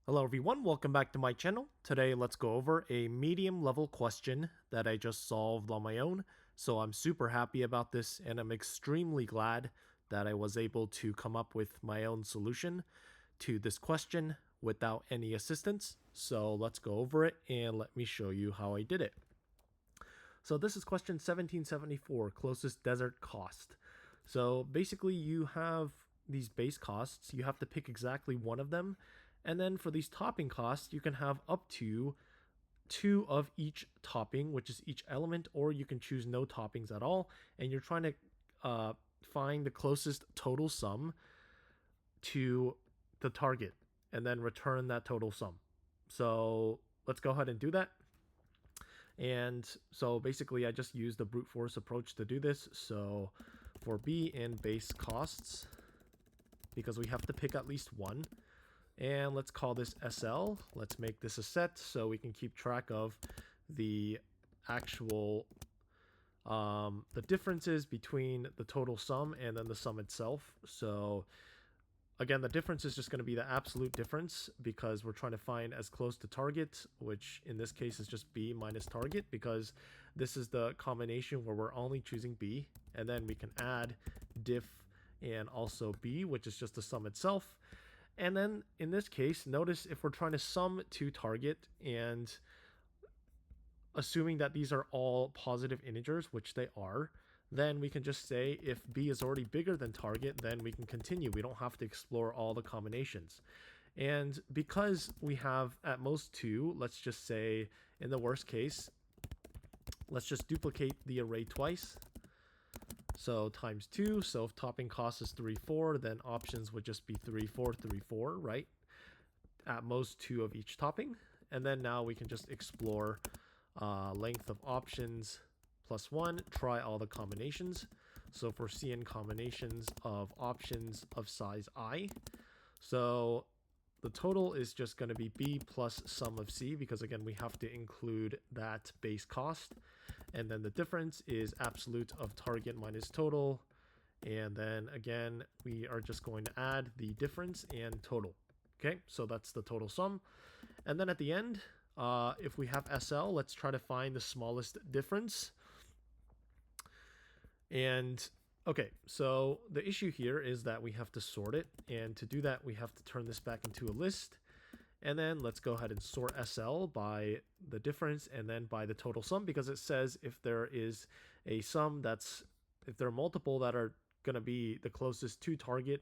Hello everyone, welcome back to my channel. Today let's go over a medium level question that I just solved on my own. So I'm super happy about this and I'm extremely glad that I was able to come up with my own solution to this question without any assistance. So let's go over it and let me show you how I did it. So this is question 1774, closest desert cost. So basically you have these base costs, you have to pick exactly one of them. And then for these topping costs, you can have up to 2 of each topping, which is each element, or you can choose no toppings at all. And you're trying to find the closest total sum to the target and then return that total sum. So let's go ahead and do that. And so basically I just used the brute force approach to do this. So for B in base costs, because we have to pick at least one, and let's call this SL. Let's make this a set so we can keep track of the actual the differences between the total sum and then the sum itself. So again, the difference is just going to be the absolute difference because we're trying to find as close to target, which in this case is just B minus target, because this is the combination where we're only choosing B, and then we can add diff and also B, which is just the sum itself. And then in this case, notice if we're trying to sum to target and assuming that these are all positive integers, which they are, then we can just say if B is already bigger than target, then we can continue. We don't have to explore all the combinations. And because we have at most 2, let's just say in the worst case, let's just duplicate the array twice. So times 2, so if topping cost is 3, 4, then options would just be 3, 4, 3, 4, right? At most 2 of each topping. And then now we can just explore length of options plus 1, try all the combinations. So for CN combinations of options of size I, so the total is just going to be B plus sum of C, because again, we have to include that base cost. And then the difference is absolute of target minus total. And then again, we are just going to add the difference and total. Okay, so that's the total sum. And then at the end, if we have SL, let's try to find the smallest difference. And okay, so the issue here is that we have to sort it. And to do that, we have to turn this back into a list. And then let's go ahead and sort SL by the difference and then by the total sum, because it says if there is a sum if there are multiple that are going to be the closest to target,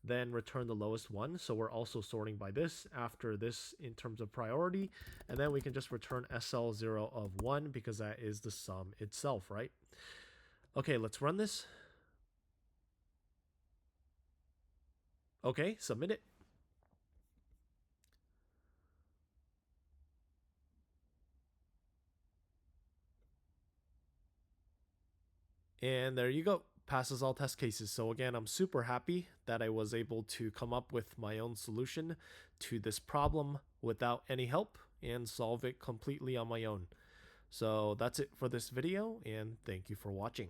then return the lowest one. So we're also sorting by this after this in terms of priority. And then we can just return SL0 of 1 because that is the sum itself, right? Okay, let's run this. Okay, submit it. And there you go. Passes all test cases. So again, I'm super happy that I was able to come up with my own solution to this problem without any help and solve it completely on my own. So that's it for this video, and thank you for watching.